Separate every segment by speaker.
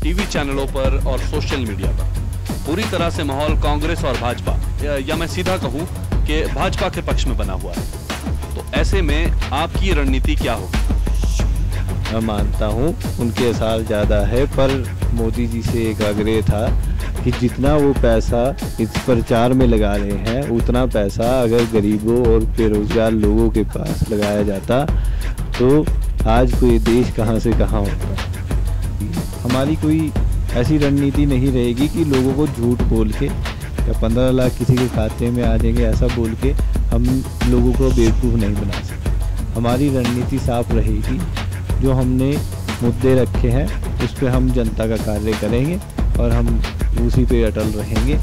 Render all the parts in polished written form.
Speaker 1: TV चैनलों पर और सोशल मीडिया पर पूरी तरह से माहौल कांग्रेस और भाजपा या मैं सीधा कहूं कि भाजपा के पक्ष में बना हुआ है। तो ऐसे में आपकी रणनीति क्या होगी?
Speaker 2: मैं मानता हूं उनके साथ ज़्यादा है, पर मोदी जी से एक आग्रह था कि जितना वो पैसा इस प्रचार में लगा रहे हैं उतना पैसा अगर गरीबों और बेरोजगार लोगों के पास लगाया जाता तो आज कोई देश कहां से कहां होता। हमारी कोई ऐसी रणनीति नहीं रहेगी कि लोगों को झूठ बोल के या 15 लाख किसी के खाते में आ जाएंगे ऐसा बोल के हम लोगों को बेवकूफ़ नहीं बना सकते। हमारी रणनीति साफ रहेगी, जो हमने मुद्दे रखे हैं उस पर हम जनता का कार्य करेंगे और हम उसी पे अटल रहेंगे।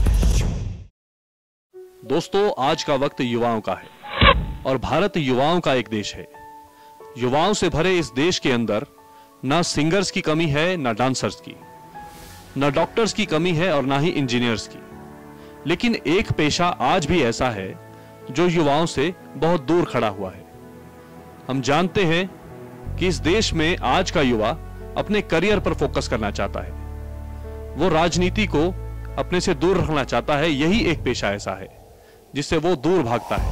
Speaker 1: दोस्तों, आज का वक्त युवाओं का है और भारत युवाओं का एक देश है। युवाओं से भरे इस देश के अंदर ना सिंगर्स की कमी है, ना डांसर्स की, ना डॉक्टर्स की कमी है और ना ही इंजीनियर्स की। लेकिन एक पेशा आज भी ऐसा है जो युवाओं से बहुत दूर खड़ा हुआ है। हम जानते हैं कि इस देश में आज का युवा अपने करियर पर फोकस करना चाहता है, वो राजनीति को अपने से दूर रखना चाहता है। यही एक पेशा ऐसा है जिससे वो दूर भागता है।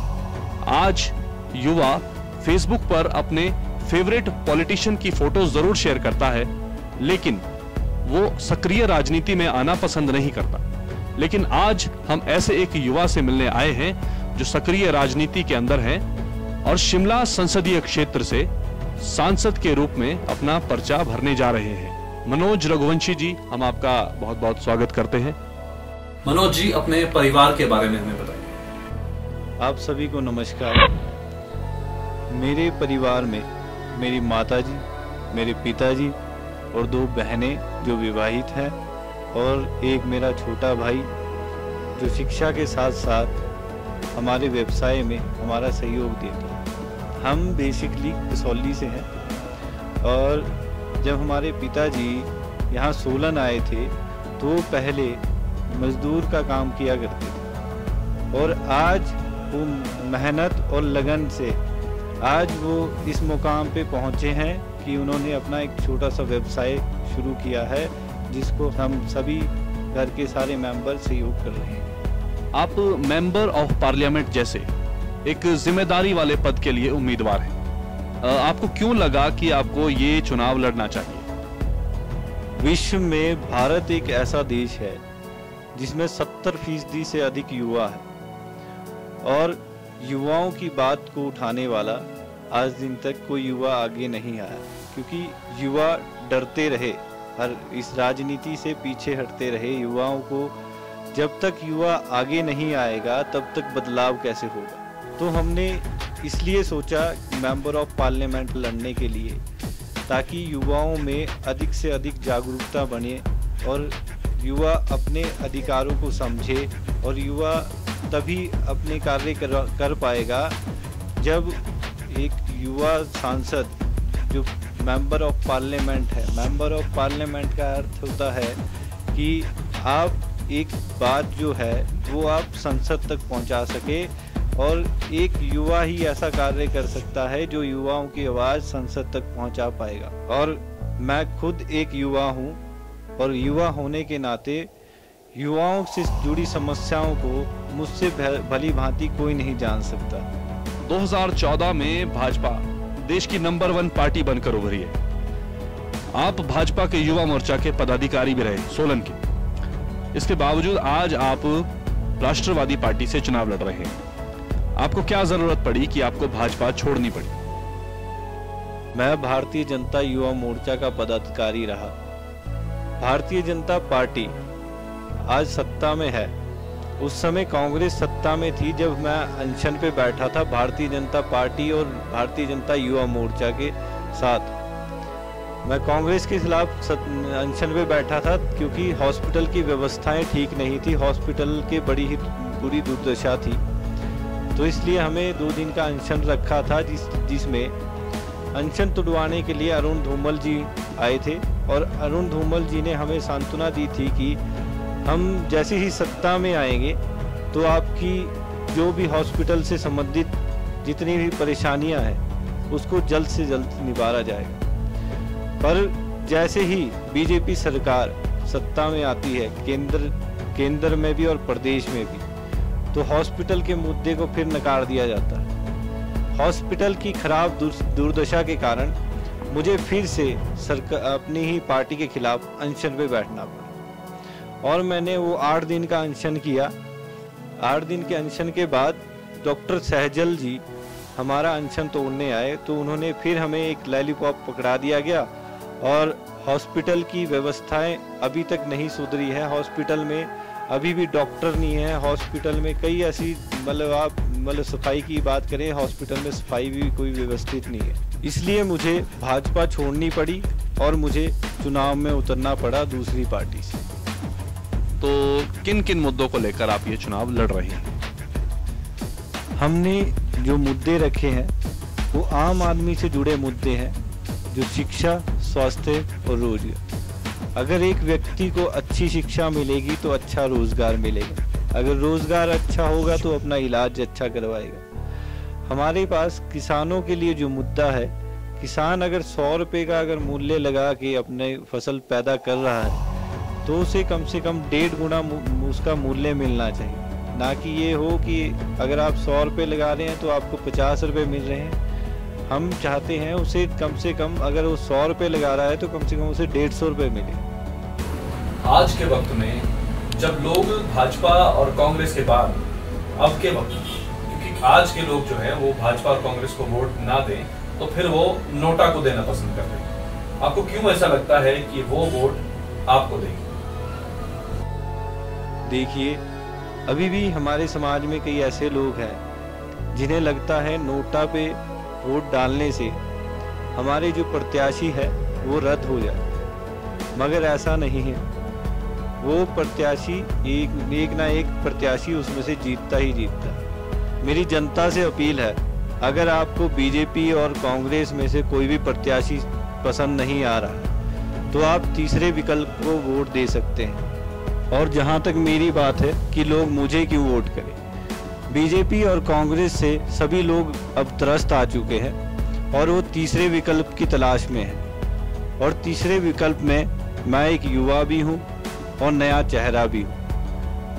Speaker 1: आज युवा फेसबुक पर अपने फेवरेट पॉलिटिशियन की फोटोज जरूर शेयर करता है, लेकिन वो सक्रिय राजनीति में आना पसंद नहीं करता। लेकिन आज हम ऐसे एक युवा से मिलने आए हैं जो सक्रिय राजनीति के अंदर है और शिमला संसदीय क्षेत्र से सांसद के रूप में अपना पर्चा भरने जा रहे हैं। मनोज रघुवंशी जी, हम आपका बहुत बहुत स्वागत करते हैं। मनोज जी, अपने परिवार के बारे में हमें बताइए।
Speaker 2: आप सभी को नमस्कार। मेरे परिवार में मेरी माताजी, मेरे पिताजी और 2 बहनें जो विवाहित हैं और एक मेरा छोटा भाई जो शिक्षा के साथ साथ हमारे व्यवसाय में हमारा सहयोग देता है। हम बेसिकली कसौली से हैं और जब हमारे पिताजी यहाँ सोलन आए थे तो पहले मजदूर का काम किया करते थे और आज वो मेहनत और लगन से आज वो इस मुकाम पे पहुँचे हैं कि उन्होंने अपना एक छोटा सा व्यवसाय शुरू किया है जिसको हम सभी घर के सारे मेंबर सहयोग कर रहे हैं।
Speaker 1: आप मेंबर ऑफ पार्लियामेंट जैसे एक जिम्मेदारी वाले पद के लिए उम्मीदवार हैं। आपको क्यों लगा कि आपको ये चुनाव लड़ना चाहिए?
Speaker 2: विश्व में भारत एक ऐसा देश है जिसमें 70% से अधिक युवा है और युवाओं की बात को उठाने वाला आज दिन तक कोई युवा आगे नहीं आया, क्योंकि युवा डरते रहे, हर इस राजनीति से पीछे हटते रहे। युवाओं को जब तक युवा आगे नहीं आएगा तब तक बदलाव कैसे होगा। तो हमने इसलिए सोचा मेंबर ऑफ पार्लियामेंट लड़ने के लिए, ताकि युवाओं में अधिक से अधिक जागरूकता बने और युवा अपने अधिकारों को समझे और युवा तभी अपने कार्य कर पाएगा जब एक युवा सांसद जो मेंबर ऑफ पार्लियामेंट है। मेंबर ऑफ पार्लियामेंट का अर्थ होता है कि आप एक बात जो है वो आप संसद तक पहुंचा सके और एक युवा ही ऐसा कार्य कर सकता है जो युवाओं की आवाज़ संसद तक पहुंचा पाएगा। और मैं खुद एक युवा हूं और युवा होने के नाते युवाओं से जुड़ी समस्याओं को मुझसे भली भांति कोई नहीं जान सकता।
Speaker 1: 2014 में भाजपा देश की नंबर 1 पार्टी बनकर उभरी है। आप भाजपा के युवा मोर्चा के पदाधिकारी भी रहे सोलन के। इसके बावजूद आज आप राष्ट्रवादी पार्टी से चुनाव लड़ रहे हैं। आपको क्या जरूरत पड़ी कि आपको भाजपा छोड़नी पड़ी?
Speaker 2: मैं भारतीय जनता युवा मोर्चा का पदाधिकारी रहा। भारतीय जनता पार्टी आज सत्ता में है। उस समय कांग्रेस सत्ता में थी जब मैं अनशन पे बैठा था भारतीय जनता पार्टी और भारतीय जनता युवा मोर्चा के साथ। मैं कांग्रेस के खिलाफ अनशन पे बैठा था क्योंकि हॉस्पिटल की व्यवस्थाएं ठीक नहीं थी, हॉस्पिटल के बड़ी ही बुरी दुर्दशा थी। तो इसलिए हमें 2 दिन का अनशन रखा था जिसमें अनशन तुड़वाने के लिए अरुण धूमल जी आए थे और अरुण धूमल जी ने हमें सांत्वना दी थी कि हम जैसे ही सत्ता में आएंगे तो आपकी जो भी हॉस्पिटल से संबंधित जितनी भी परेशानियां हैं उसको जल्द से जल्द निवारा जाएगा। पर जैसे ही बीजेपी सरकार सत्ता में आती है, केंद्र में भी और प्रदेश में भी, तो हॉस्पिटल के मुद्दे को फिर नकार दिया जाता है। हॉस्पिटल की खराब दुर्दशा के कारण मुझे फिर से अपनी ही पार्टी के खिलाफ अनशन पे बैठना पड़ा और मैंने वो 8 दिन का अनशन किया। 8 दिन के अनशन के बाद डॉक्टर सहजल जी हमारा अनशन तोड़ने आए, तो उन्होंने फिर हमें एक लॉलीपॉप पकड़ा दिया गया और हॉस्पिटल की व्यवस्थाएं अभी तक नहीं सुधरी है। हॉस्पिटल में अभी भी डॉक्टर नहीं है। हॉस्पिटल में कई ऐसी मतलब सफाई की बात करें, हॉस्पिटल में सफाई भी कोई व्यवस्थित नहीं है। इसलिए मुझे भाजपा छोड़नी पड़ी और मुझे चुनाव में उतरना पड़ा दूसरी पार्टी से।
Speaker 1: तो किन किन मुद्दों को लेकर आप ये चुनाव लड़ रहे हैं?
Speaker 2: हमने जो मुद्दे रखे हैं वो आम आदमी से जुड़े मुद्दे हैं, जो शिक्षा, स्वास्थ्य और रोजगार। अगर एक व्यक्ति को अच्छी शिक्षा मिलेगी तो अच्छा रोजगार मिलेगा, अगर रोजगार अच्छा होगा तो अपना इलाज अच्छा करवाएगा। हमारे पास किसानों के लिए जो मुद्दा है, किसान अगर 100 रुपये का अगर मूल्य लगा के अपने फसल पैदा कर रहा है तो उसे कम से कम 1.5 गुना उसका मूल्य मिलना चाहिए, ना कि ये हो कि अगर आप 100 रुपये लगा रहे हैं तो आपको 50 रुपये मिल रहे हैं। हम चाहते हैं उसे कम से कम, अगर वो 100 रुपये लगा रहा है तो कम से कम उसे 150 रुपये मिले।
Speaker 3: आज के वक्त में जब लोग भाजपा और कांग्रेस के बाद अब के वक्त, क्योंकि आज के लोग जो है वो भाजपा और कांग्रेस को वोट ना दें तो फिर वो नोटा को देना पसंद करते हैं। आपको क्यों ऐसा लगता है कि वो वोट आपको देंगे?
Speaker 2: देखिए, अभी भी हमारे समाज में कई ऐसे लोग हैं जिन्हें लगता है नोटा पे वोट डालने से हमारे जो प्रत्याशी है वो रद्द हो जाए, मगर ऐसा नहीं है। वो प्रत्याशी एक ना एक प्रत्याशी उसमें से जीतता ही जीतता। मेरी जनता से अपील है, अगर आपको बीजेपी और कांग्रेस में से कोई भी प्रत्याशी पसंद नहीं आ रहा तो आप तीसरे विकल्प को वोट दे सकते हैं। और जहां तक मेरी बात है कि लोग मुझे क्यों वोट करें, बीजेपी और कांग्रेस से सभी लोग अब त्रस्त आ चुके हैं और वो तीसरे विकल्प की तलाश में है। और तीसरे विकल्प में मैं एक युवा भी हूँ और नया चेहरा भी हूँ,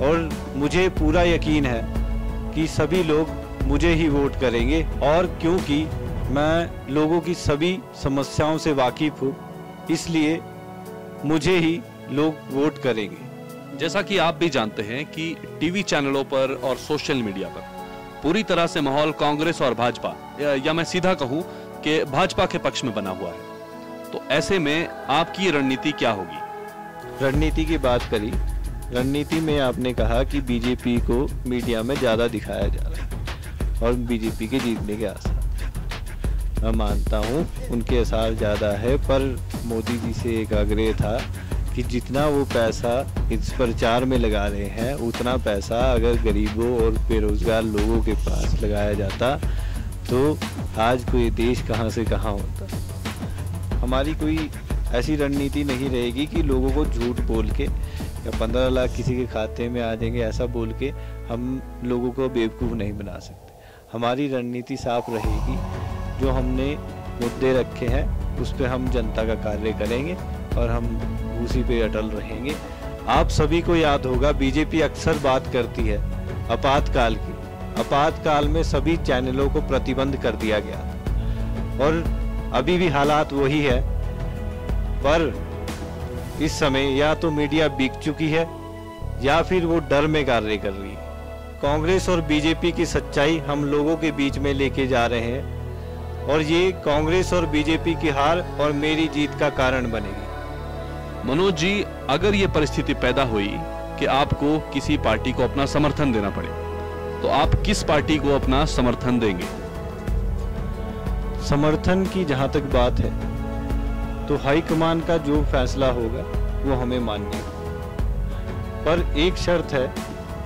Speaker 2: और मुझे पूरा यकीन है कि सभी लोग मुझे ही वोट करेंगे। और क्योंकि मैं लोगों की सभी समस्याओं से वाकिफ हूँ, इसलिए मुझे ही लोग वोट करेंगे।
Speaker 1: जैसा कि आप भी जानते हैं कि टीवी चैनलों पर और सोशल मीडिया पर पूरी तरह से माहौल कांग्रेस और भाजपा, या मैं सीधा कहूं कि भाजपा के पक्ष में बना हुआ है। तो ऐसे में आपकी रणनीति क्या होगी?
Speaker 2: रणनीति की बात करी, रणनीति में आपने कहा कि बीजेपी को मीडिया में ज़्यादा दिखाया जा रहा है और बीजेपी के जीतने के आसार। मैं मानता हूँ उनके आसार ज़्यादा है, पर मोदी जी से एक आग्रह था कि जितना वो पैसा इस प्रचार में लगा रहे हैं उतना पैसा अगर गरीबों और बेरोजगार लोगों के पास लगाया जाता तो आज कोई देश कहाँ से कहाँ होता। हमारी कोई ऐसी रणनीति नहीं रहेगी कि लोगों को झूठ बोल के या 15 लाख किसी के खाते में आ जाएंगे ऐसा बोल के हम लोगों को बेवकूफ़ नहीं बना सकते। हमारी रणनीति साफ रहेगी, जो हमने मुद्दे रखे हैं उस पर हम जनता का कार्य करेंगे और हम उसी पे अटल रहेंगे। आप सभी को याद होगा, बीजेपी अक्सर बात करती है आपातकाल की। आपातकाल में सभी चैनलों को प्रतिबंध कर दिया गया था और अभी भी हालात वही है, पर इस समय या तो मीडिया बिक चुकी है या फिर वो डर में कार्य कर रही है। कांग्रेस और बीजेपी की सच्चाई हम लोगों के बीच में लेके जा रहे हैं और ये कांग्रेस और बीजेपी की हार और मेरी जीत का कारण बनेगी।
Speaker 1: मनोज जी, अगर ये परिस्थिति पैदा हुई कि आपको किसी पार्टी को अपना समर्थन देना पड़े तो आप किस पार्टी को अपना समर्थन देंगे?
Speaker 2: समर्थन की जहां तक बात है तो हाईकमान का जो फैसला होगा वो हमें मानना है, पर एक शर्त है,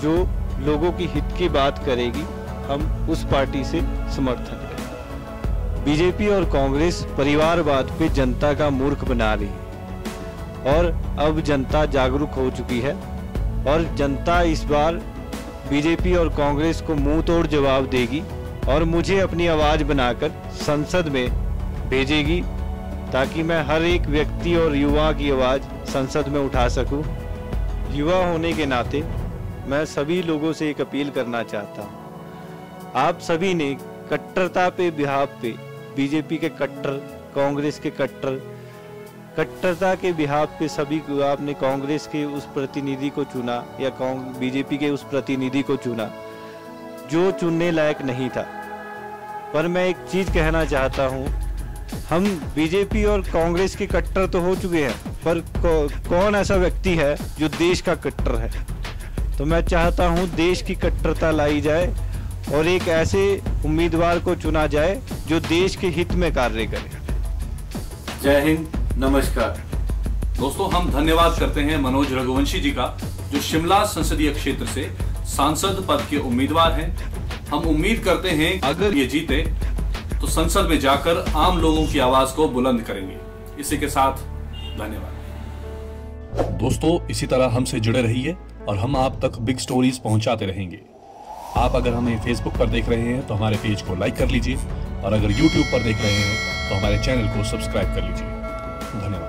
Speaker 2: जो लोगों की हित की बात करेगी हम उस पार्टी से समर्थन करेंगे। बीजेपी और कांग्रेस परिवारवाद पे जनता का मूर्ख बना रही है और अब जनता जागरूक हो चुकी है और जनता इस बार बीजेपी और कांग्रेस को मुंह तोड़ जवाब देगी और मुझे अपनी आवाज बनाकर संसद में भेजेगी ताकि मैं हर एक व्यक्ति और युवा की आवाज़ संसद में उठा सकूं। युवा होने के नाते मैं सभी लोगों से एक अपील करना चाहता हूं। आप सभी ने कट्टरता पे बिहाफ पे बीजेपी के कट्टर, कांग्रेस के कट्टर, कट्टरता के बिहाफ पे सभी को आपने कांग्रेस के उस प्रतिनिधि को चुना या बीजेपी के उस प्रतिनिधि को चुना जो चुनने लायक नहीं था। पर मैं एक चीज़ कहना चाहता हूं, हम बीजेपी और कांग्रेस के कट्टर तो हो चुके हैं, पर कौन ऐसा व्यक्ति है जो देश का कट्टर है? तो मैं चाहता हूं देश की कट्टरता लाई जाए और एक ऐसे उम्मीदवार को चुना जाए जो देश के हित में कार्य करे।
Speaker 3: जय हिंद, नमस्कार। दोस्तों, हम धन्यवाद करते हैं मनोज रघुवंशी जी का, जो शिमला संसदीय क्षेत्र से सांसद पद के उम्मीदवार हैं। हम उम्मीद करते हैं अगर ये जीते तो संसद में जाकर आम लोगों की आवाज को बुलंद करेंगे। इसी के साथ धन्यवाद।
Speaker 1: दोस्तों, इसी तरह हमसे जुड़े रहिए और हम आप तक बिग स्टोरीज पहुंचाते रहेंगे। आप अगर हमें फेसबुक पर देख रहे हैं तो हमारे पेज को लाइक कर लीजिए और अगर यूट्यूब पर देख रहे हैं तो हमारे चैनल को सब्सक्राइब कर लीजिए। धन्यवाद।